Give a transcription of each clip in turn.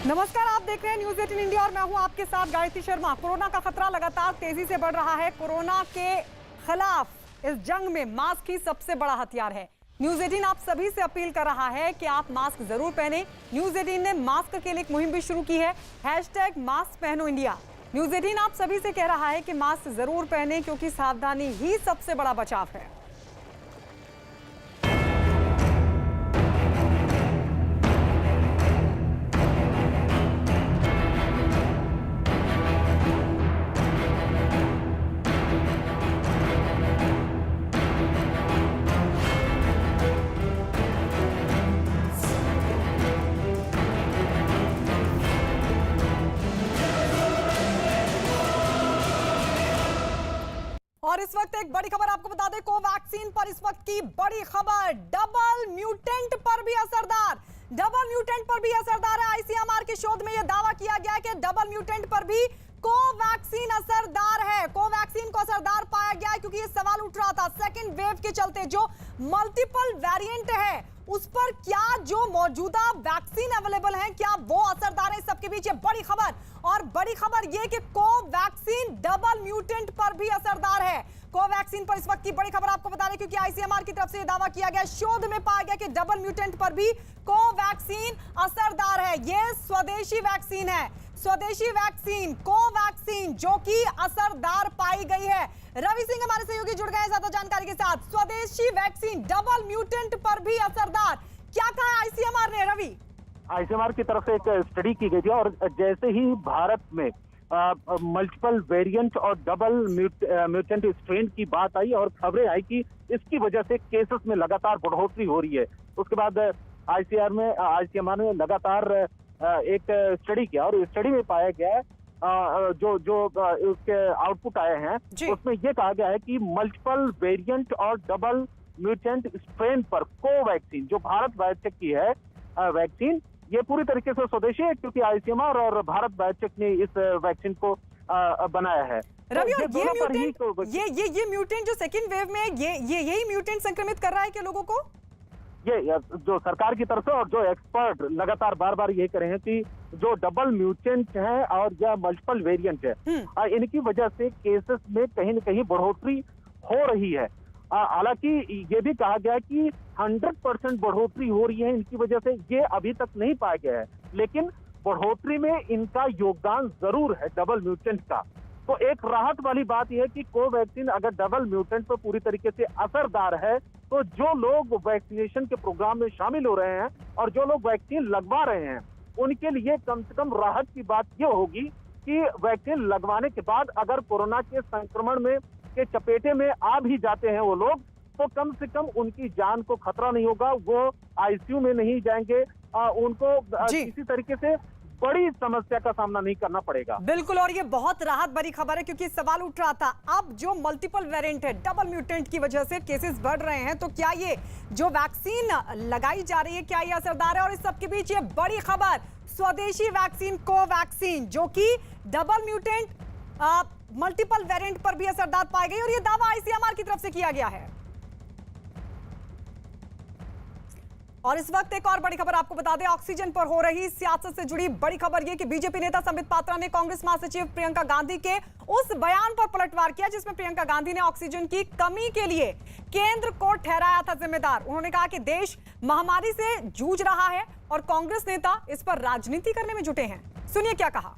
नमस्कार, आप देख रहे हैं न्यूज 18 इंडिया और मैं हूं आपके साथ गायत्री शर्मा। कोरोना का खतरा लगातार तेजी से बढ़ रहा है। कोरोना के खिलाफ इस जंग में मास्क ही सबसे बड़ा हथियार है। न्यूज 18 आप सभी से अपील कर रहा है कि आप मास्क जरूर पहने। न्यूज 18 ने मास्क के लिए एक मुहिम भी शुरू की है, #मास्क पहनो इंडिया। न्यूज 18 आप सभी से कह रहा है कि मास्क जरूर पहने, क्योंकि सावधानी ही सबसे बड़ा बचाव है। और इस वक्त एक बड़ी खबर आपको बता दें, कोवैक्सीन पर इस वक्त की बड़ी खबर, डबल म्यूटेंट पर भी असरदार। डबल म्यूटेंट पर भी असरदार है। आईसीएमआर के शोध में यह दावा किया गया है कि डबल म्यूटेंट पर भी कोवैक्सीन असरदार है। कोवैक्सीन को असरदार पाया गया है क्योंकि यह सवाल उठ रहा था सेकेंड वेव के चलते जो मल्टीपल वेरिएंट है उस पर क्या जो मौजूदा वैक्सीन अवेलेबल है क्या वो असरदार है। सबके बीच ये बड़ी खबर, और बड़ी खबर ये कि कोवैक्सीन डबल म्यूटेंट पर भी असरदार है। कोवैक्सीन पर इस वक्त की बड़ी खबर आपको बता दें, क्योंकि आईसीएमआर की तरफ से यह दावा किया गया, शोध में पाया गया कि डबल म्यूटेंट पर भी कोवैक्सीन असरदार है। यह स्वदेशी वैक्सीन है, स्वदेशी वैक्सीन कोवैक्सीन जो कि असरदार पाई गई है। रवि सिंह हमारे सहयोगी जुड़ गए हैं ज्यादा जानकारी के साथ। स्वदेशी वैक्सीन डबल म्यूटेंट पर भी असरदार, क्या कहा आईसीएमआर ने? रवि, आईसीएमआर की तरफ से एक स्टडी की गई थी और जैसे ही भारत में मल्टीपल वेरिएंट और डबल म्यूटेंट स्ट्रेन की बात आई और खबरें आई कि इसकी वजह से केसेस में लगातार बढ़ोतरी हो रही है, उसके बाद आईसीएमआर ने लगातार एक स्टडी किया और स्टडी में पाया गया है जो उसके आउटपुट आए हैं उसमें यह कहा गया है कि मल्टीपल वेरिएंट और डबल म्यूटेंट स्ट्रेन पर कोवैक्सीन जो भारत बायोटेक की है वैक्सीन, ये पूरी तरीके से स्वदेशी है क्योंकि आईसीएमआर और भारत बायोटेक ने इस वैक्सीन को बनाया है। रवि, और ये म्यूटेंट जो सेकंड वेव में यही म्यूटेंट संक्रमित कर रहा है क्या लोगों को? ये जो सरकार की तरफ से और जो एक्सपर्ट लगातार बार बार ये कह रहे हैं कि जो डबल म्यूटेंट है और या मल्टीपल वेरिएंट है इनकी वजह से केसेस में कहीं न कहीं बढ़ोतरी हो रही है। हालांकि ये भी कहा गया कि 100% बढ़ोतरी हो रही है इनकी वजह से, ये अभी तक नहीं पाया गया है, लेकिन बढ़ोतरी में इनका योगदान जरूर है डबल म्यूटेंट का। तो एक राहत वाली बात यह है कि कोवैक्सीन अगर डबल म्यूटेंट पर पूरी तरीके से असरदार है तो जो लोग वैक्सीनेशन के प्रोग्राम में शामिल हो रहे हैं और जो लोग वैक्सीन लगवा रहे हैं उनके लिए कम से कम राहत की बात यह होगी कि वैक्सीन लगवाने के बाद अगर कोरोना के संक्रमण में के चपेटे में आ भी जाते हैं वो लोग तो कम से कम उनकी जान को खतरा नहीं होगा, वो आईसीयू में नहीं जाएंगे, उनको किसी तरीके से बड़ी समस्या का सामना नहीं करना पड़ेगा। बिल्कुल, और ये बहुत राहत भरी खबर है क्योंकि सवाल उठ रहा था अब जो मल्टीपल वेरिएंट है डबल म्यूटेंट की वजह से केसेस बढ़ रहे हैं तो क्या ये जो वैक्सीन लगाई जा रही है क्या ये असरदार है। और इस सबके बीच ये बड़ी खबर, स्वदेशी वैक्सीन कोवैक्सीन जो कि डबल म्यूटेंट मल्टीपल वेरिएंट पर भी असरदार पाई गई और यह दावा आईसीएमआर की तरफ से किया गया है। और इस वक्त एक और बड़ी खबर आपको बता दें, ऑक्सीजन पर हो रही सियासत से जुड़ी बड़ी खबर यह कि बीजेपी नेता संबित पात्रा ने कांग्रेस महासचिव प्रियंका गांधी के उस बयान पर पलटवार किया जिसमें प्रियंका गांधी ने ऑक्सीजन की कमी के लिए केंद्र को ठहराया था जिम्मेदार। उन्होंने कहा कि देश महामारी से जूझ रहा है और कांग्रेस नेता इस पर राजनीति करने में जुटे हैं। सुनिए क्या कहा।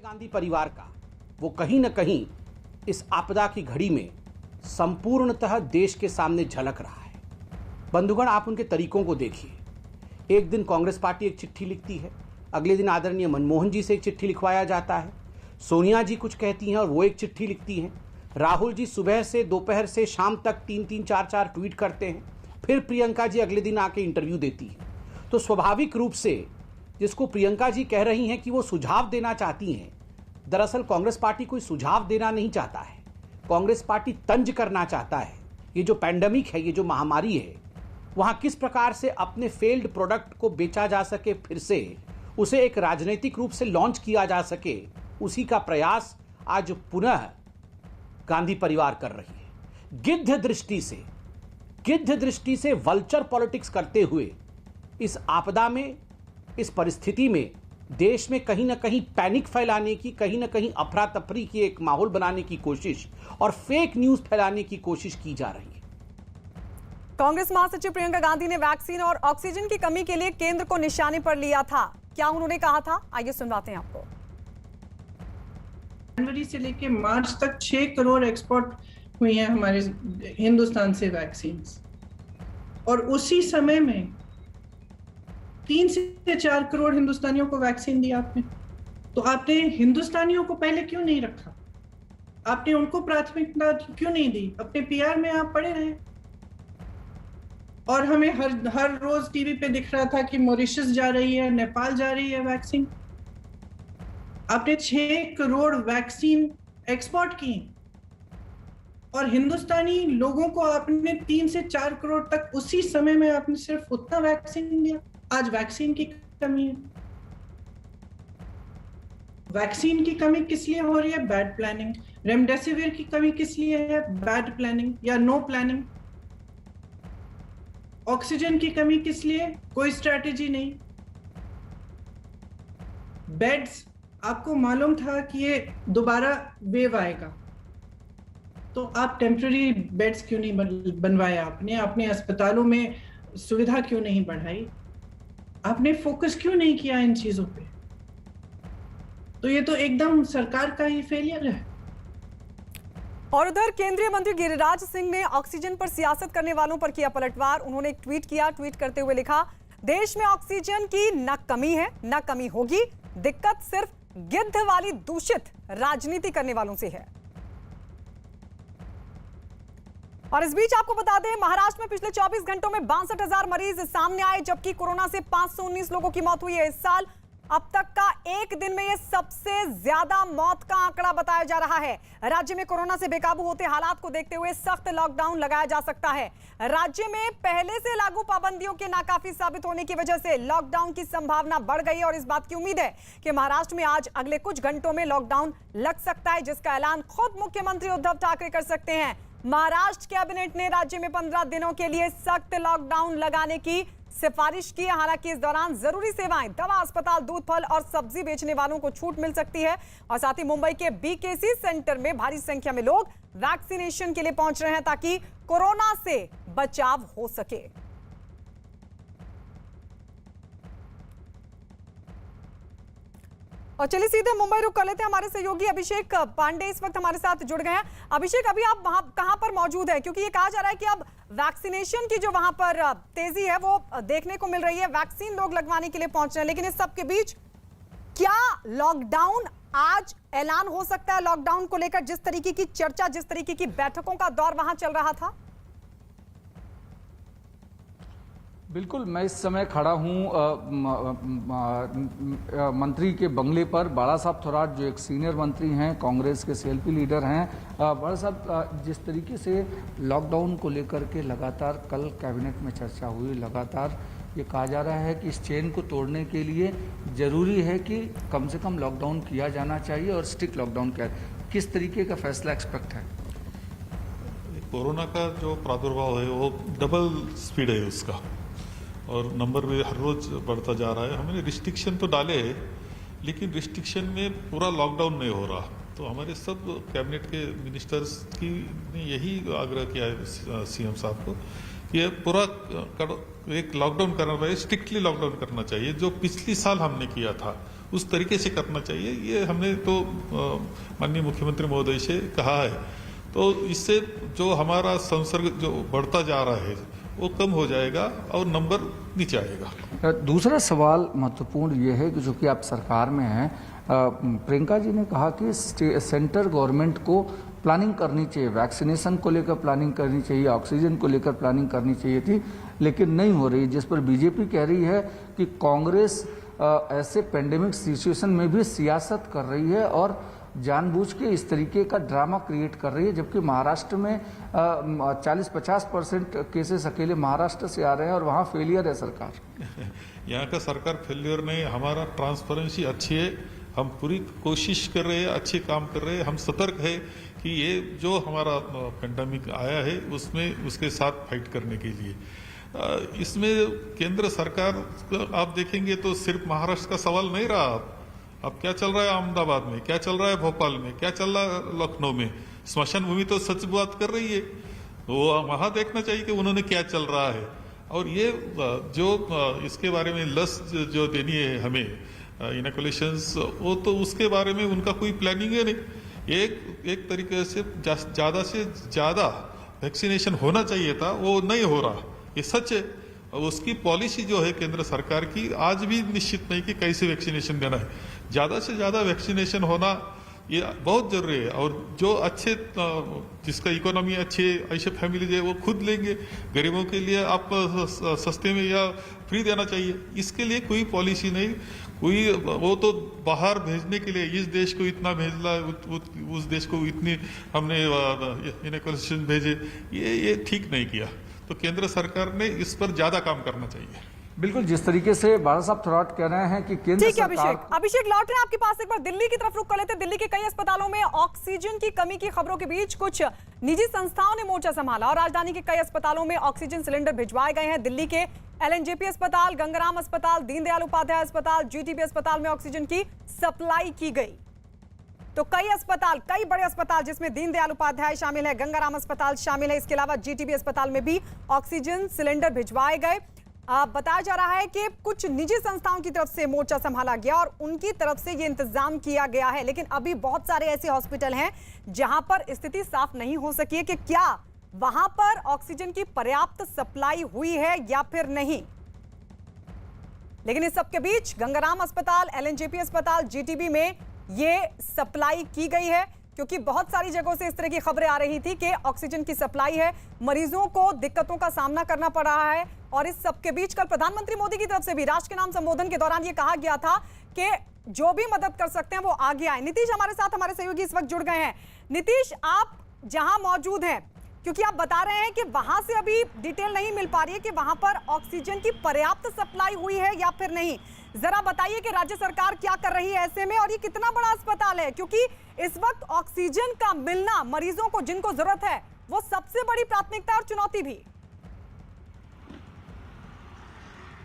गांधी परिवार का वो कहीं न कहीं इस आपदा की घड़ी में संपूर्णतः देश के सामने झलक रहा है। बंधुगण, आप उनके तरीकों को देखिए। एक दिन कांग्रेस पार्टी एक चिट्ठी लिखती है, अगले दिन आदरणीय मनमोहन जी से एक चिट्ठी लिखवाया जाता है, सोनिया जी कुछ कहती हैं और वो एक चिट्ठी लिखती हैं, राहुल जी सुबह से दोपहर से शाम तक 3-3 4-4 ट्वीट करते हैं, फिर प्रियंका जी अगले दिन आके इंटरव्यू देती है। तो स्वाभाविक रूप से जिसको प्रियंका जी कह रही हैं कि वो सुझाव देना चाहती हैं, दरअसल कांग्रेस पार्टी कोई सुझाव देना नहीं चाहता है, कांग्रेस पार्टी तंज करना चाहता है। ये जो पैंडेमिक है, ये जो महामारी है, वहां किस प्रकार से अपने फेल्ड प्रोडक्ट को बेचा जा सके, फिर से उसे एक राजनीतिक रूप से लॉन्च किया जा सके, उसी का प्रयास आज पुनः गांधी परिवार कर रही है। गिद्ध दृष्टि से गिद्ध दृष्टि से वल्चर पॉलिटिक्स करते हुए इस आपदा में, इस परिस्थिति में देश में कहीं ना कहीं पैनिक फैलाने की, कहीं ना कहीं अफरा तफरी की एक माहौल बनाने की कोशिश और फेक न्यूज फैलाने की कोशिश की जा रही है। कांग्रेस महासचिव प्रियंका गांधी ने वैक्सीन और ऑक्सीजन की कमी के लिए केंद्र को निशाने पर लिया था। क्या उन्होंने कहा था, आइए सुनवाते हैं आपको। जनवरी से लेकर मार्च तक 6 करोड़ एक्सपोर्ट हुई हैं हमारे हिंदुस्तान से वैक्सीन, और उसी समय में 3 से 4 करोड़ हिंदुस्तानियों को वैक्सीन दी आपने। तो आपने हिंदुस्तानियों को पहले क्यों नहीं रखा? आपने उनको प्राथमिकता क्यों नहीं दी? अपने पीआर में आप पड़े रहे। और हमें हर रोज टीवी पे दिख रहा था कि मॉरिशस जा रही है, नेपाल जा रही है वैक्सीन। आपने 6 करोड़ वैक्सीन एक्सपोर्ट की और हिंदुस्तानी लोगों को आपने 3 से 4 करोड़ तक उसी समय में आपने सिर्फ उतना वैक्सीन दिया। आज वैक्सीन की कमी है। वैक्सीन की कमी किस लिए हो रही है? Bad planning. रेमडेसिविर की कमी किस लिए है? बैड प्लानिंग या नो प्लानिंग। ऑक्सीजन की कमी किस लिए? कोई स्ट्रैटेजी नहीं। बेड्स, आपको मालूम था कि ये दोबारा वेव आएगा, तो आप टेम्पररी बेड्स क्यों नहीं बनवाए? आपने अपने अस्पतालों में सुविधा क्यों नहीं बढ़ाई? आपने फोकस क्यों नहीं किया इन चीजों पे? तो ये तो एकदम सरकार का ही फेलियर है। और उधर केंद्रीय मंत्री गिरिराज सिंह ने ऑक्सीजन पर सियासत करने वालों पर किया पलटवार। उन्होंने एक ट्वीट किया। ट्वीट करते हुए लिखा, देश में ऑक्सीजन की न कमी है न कमी होगी, दिक्कत सिर्फ गिद्ध वाली दूषित राजनीति करने वालों से है। और इस बीच आपको बता दें, महाराष्ट्र में पिछले 24 घंटों में 62,000 मरीज सामने आए, जबकि कोरोना से 519 लोगों की मौत हुई है। इस साल अब तक का एक दिन में यह सबसे ज्यादा मौत का आंकड़ा बताया जा रहा है। राज्य में कोरोना से बेकाबू होते हालात को देखते हुए सख्त लॉकडाउन लगाया जा सकता है। राज्य में पहले से लागू पाबंदियों के नाकाफी साबित होने की वजह से लॉकडाउन की संभावना बढ़ गई और इस बात की उम्मीद है कि महाराष्ट्र में आज अगले कुछ घंटों में लॉकडाउन लग सकता है, जिसका ऐलान खुद मुख्यमंत्री उद्धव ठाकरे कर सकते हैं। महाराष्ट्र कैबिनेट ने राज्य में 15 दिनों के लिए सख्त लॉकडाउन लगाने की सिफारिश की है। हालांकि इस दौरान जरूरी सेवाएं, दवा, अस्पताल, दूध, फल और सब्जी बेचने वालों को छूट मिल सकती है। और साथ ही मुंबई के बीकेसी सेंटर में भारी संख्या में लोग वैक्सीनेशन के लिए पहुंच रहे हैं ताकि कोरोना से बचाव हो सके। और चलिए सीधे मुंबई रुक कर लेते हैं। हमारे सहयोगी अभिषेक पांडे इस वक्त हमारे साथ जुड़ गए हैं। अभिषेक, अभी आप वहां कहां पर मौजूद हैं? क्योंकि ये कहा जा रहा है कि अब वैक्सीनेशन की जो वहां पर तेजी है वो देखने को मिल रही है, वैक्सीन लोग लगवाने के लिए पहुंच रहे हैं, लेकिन इस सब के बीच क्या लॉकडाउन आज ऐलान हो सकता है? लॉकडाउन को लेकर जिस तरीके की चर्चा, जिस तरीके की बैठकों का दौर वहां चल रहा था। बिल्कुल, मैं इस समय खड़ा हूँ मंत्री के बंगले पर। बाला साहब थोराट जो एक सीनियर मंत्री हैं, कांग्रेस के सीएलपी लीडर हैं। बाला साहब, जिस तरीके से लॉकडाउन को लेकर के लगातार कल कैबिनेट में चर्चा हुई, लगातार ये कहा जा रहा है कि इस चेन को तोड़ने के लिए ज़रूरी है कि कम से कम लॉकडाउन किया जाना चाहिए और स्ट्रिक्ट लॉकडाउन किया। किस तरीके का फैसला एक्सपेक्ट है? कोरोना का जो प्रादुर्भाव है वो डबल स्पीड है उसका, और नंबर भी हर रोज बढ़ता जा रहा है। हमने रिस्ट्रिक्शन तो डाले हैं, लेकिन रिस्ट्रिक्शन में पूरा लॉकडाउन नहीं हो रहा। तो हमारे सब कैबिनेट के मिनिस्टर्स की ने यही आग्रह किया है सीएम साहब को कि पूरा एक लॉकडाउन करना चाहिए, स्ट्रिक्टली लॉकडाउन करना चाहिए। जो पिछली साल हमने किया था उस तरीके से करना चाहिए। ये हमने तो माननीय मुख्यमंत्री महोदय से कहा है। तो इससे जो हमारा संसर्ग जो बढ़ता जा रहा है वो कम हो जाएगा और नंबर नीचे आएगा। दूसरा सवाल महत्वपूर्ण ये है कि जो कि आप सरकार में हैं, प्रियंका जी ने कहा कि सेंटर गवर्नमेंट को प्लानिंग करनी चाहिए, वैक्सीनेशन को लेकर प्लानिंग करनी चाहिए, ऑक्सीजन को लेकर प्लानिंग करनी चाहिए थी, लेकिन नहीं हो रही। जिस पर बीजेपी कह रही है कि कांग्रेस ऐसे पेंडेमिक सिचुएशन में भी सियासत कर रही है और जानबूझ के इस तरीके का ड्रामा क्रिएट कर रही है, जबकि महाराष्ट्र में 40-50% केसेस अकेले महाराष्ट्र से आ रहे हैं और वहाँ फेलियर है सरकार। यहाँ का सरकार फेलियर नहीं, हमारा ट्रांसपेरेंसी अच्छी है। हम पूरी कोशिश कर रहे हैं, अच्छे काम कर रहे हैं। हम सतर्क है कि ये जो हमारा पेंडेमिक आया है उसमें उसके साथ फाइट करने के लिए इसमें केंद्र सरकार आप देखेंगे तो सिर्फ महाराष्ट्र का सवाल नहीं रहा। अब क्या चल रहा है अहमदाबाद में, क्या चल रहा है भोपाल में, क्या चल रहा है लखनऊ में। स्मशान भूमि तो सच बात कर रही है, वो वहां देखना चाहिए कि उन्होंने क्या चल रहा है। और ये जो इसके बारे में लस जो देनी है हमें इनोकुलेशंस, वो तो उसके बारे में उनका कोई प्लानिंग है नहीं। एक तरीके से ज्यादा वैक्सीनेशन होना चाहिए था, वो नहीं हो रहा, ये सच है। और उसकी पॉलिसी जो है केंद्र सरकार की आज भी निश्चित नहीं कि कैसे वैक्सीनेशन देना है। ज्यादा से ज्यादा वैक्सीनेशन होना ये बहुत जरूरी है। और जो अच्छे जिसका इकोनॉमी अच्छे ऐसे फैमिली है वो खुद लेंगे। गरीबों के लिए आप सस्ते में या फ्री देना चाहिए, इसके लिए कोई पॉलिसी नहीं। कोई वो तो बाहर भेजने के लिए इस देश को इतना भेजना, उस देश को इतनी हमने इनोकुलेशन भेजे, ये ठीक नहीं किया। तो केंद्र सरकार ने इस पर ज्यादा काम करना चाहिए। बिल्कुल, जिस तरीके से बाला साहब थोराट कह रहे हैं कि केंद्र ठीक है सरकार। अभिषेक लौट रहे हैं आपके पास, एक बार दिल्ली की तरफ रुख कर लेते हैं। दिल्ली के कई अस्पतालों में ऑक्सीजन की कमी की खबरों के बीच कुछ निजी संस्थाओं ने मोर्चा संभाला और राजधानी के कई अस्पतालों में ऑक्सीजन सिलेंडर भिजवाए गए हैं। दिल्ली के एलएनजेपी अस्पताल, गंगाराम अस्पताल, दीनदयाल उपाध्याय अस्पताल, जीटीबी अस्पताल में ऑक्सीजन की सप्लाई की गई। तो कई बड़े अस्पताल जिसमें दीनदयाल उपाध्याय शामिल है, गंगाराम अस्पताल शामिल है, इसके अलावा जीटीबी अस्पताल में भी ऑक्सीजन सिलेंडर भिजवाए गए। बताया जा रहा है कि कुछ निजी संस्थाओं की तरफ से मोर्चा संभाला गया और उनकी तरफ से ये इंतजाम किया गया है। लेकिन अभी बहुत सारे ऐसे हॉस्पिटल हैं जहां पर स्थिति साफ नहीं हो सकी है कि क्या वहां पर ऑक्सीजन की पर्याप्त सप्लाई हुई है या फिर नहीं। लेकिन इस सबके बीच गंगाराम अस्पताल, एलएनजेपी अस्पताल, जीटीबी में ये सप्लाई की गई है, क्योंकि बहुत सारी जगहों से इस तरह की खबरें आ रही थी कि ऑक्सीजन की सप्लाई है, मरीजों को दिक्कतों का सामना करना पड़ रहा है। और इस सबके बीच कल प्रधानमंत्री मोदी की तरफ से भी राष्ट्र के नाम संबोधन के दौरान यह कहा गया था कि जो भी मदद कर सकते हैं वो आगे आए। नीतीश हमारे साथ, हमारे सहयोगी इस वक्त जुड़ गए हैं। नीतीश, आप जहां मौजूद हैं, क्योंकि आप बता रहे हैं कि वहां से अभी डिटेल नहीं मिल पा रही है कि वहां पर ऑक्सीजन की पर्याप्त सप्लाई हुई है या फिर नहीं। जरा बताइए कि राज्य सरकार क्या कर रही है ऐसे में, और ये कितना बड़ा अस्पताल है, क्योंकि इस वक्त ऑक्सीजन का मिलना मरीजों को जिनको जरूरत है वो सबसे बड़ी प्राथमिकता और चुनौती भी।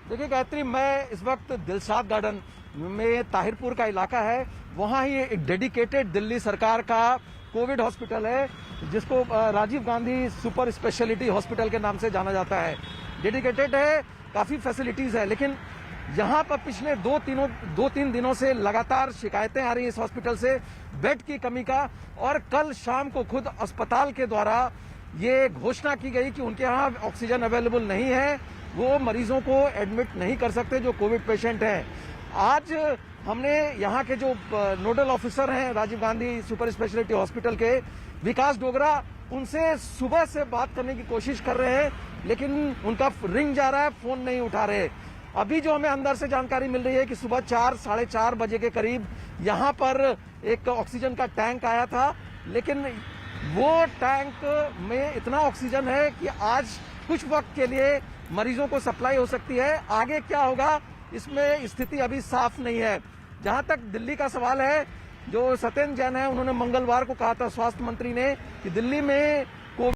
देखिए गायत्री, मैं इस वक्त दिलशाद गार्डन में ताहिरपुर का इलाका है, वहाँ ही एक डेडिकेटेड दिल्ली सरकार का कोविड हॉस्पिटल है जिसको Rajiv Gandhi super speciality hospital के नाम से जाना जाता है। डेडिकेटेड है, काफ़ी फैसिलिटीज़ है, लेकिन यहाँ पर पिछले दो तीन दिनों से लगातार शिकायतें आ रही है इस हॉस्पिटल से बेड की कमी का। और कल शाम को खुद अस्पताल के द्वारा ये घोषणा की गई कि उनके यहाँ ऑक्सीजन अवेलेबल नहीं है, वो मरीजों को एडमिट नहीं कर सकते जो कोविड पेशेंट हैं। आज हमने यहाँ के जो नोडल ऑफिसर हैं Rajiv Gandhi super speciality hospital के, विकास डोगरा, उनसे सुबह से बात करने की कोशिश कर रहे हैं, लेकिन उनका रिंग जा रहा है, फोन नहीं उठा रहे। अभी जो हमें अंदर से जानकारी मिल रही है कि सुबह 4, 4:30 बजे के करीब यहाँ पर एक ऑक्सीजन का टैंक आया था, लेकिन वो टैंक में इतना ऑक्सीजन है कि आज कुछ वक्त के लिए मरीजों को सप्लाई हो सकती है। आगे क्या होगा इसमें स्थिति अभी साफ नहीं है। जहां तक दिल्ली का सवाल है, जो सत्येंद्र जैन है, उन्होंने मंगलवार को कहा था स्वास्थ्य मंत्री ने कि दिल्ली में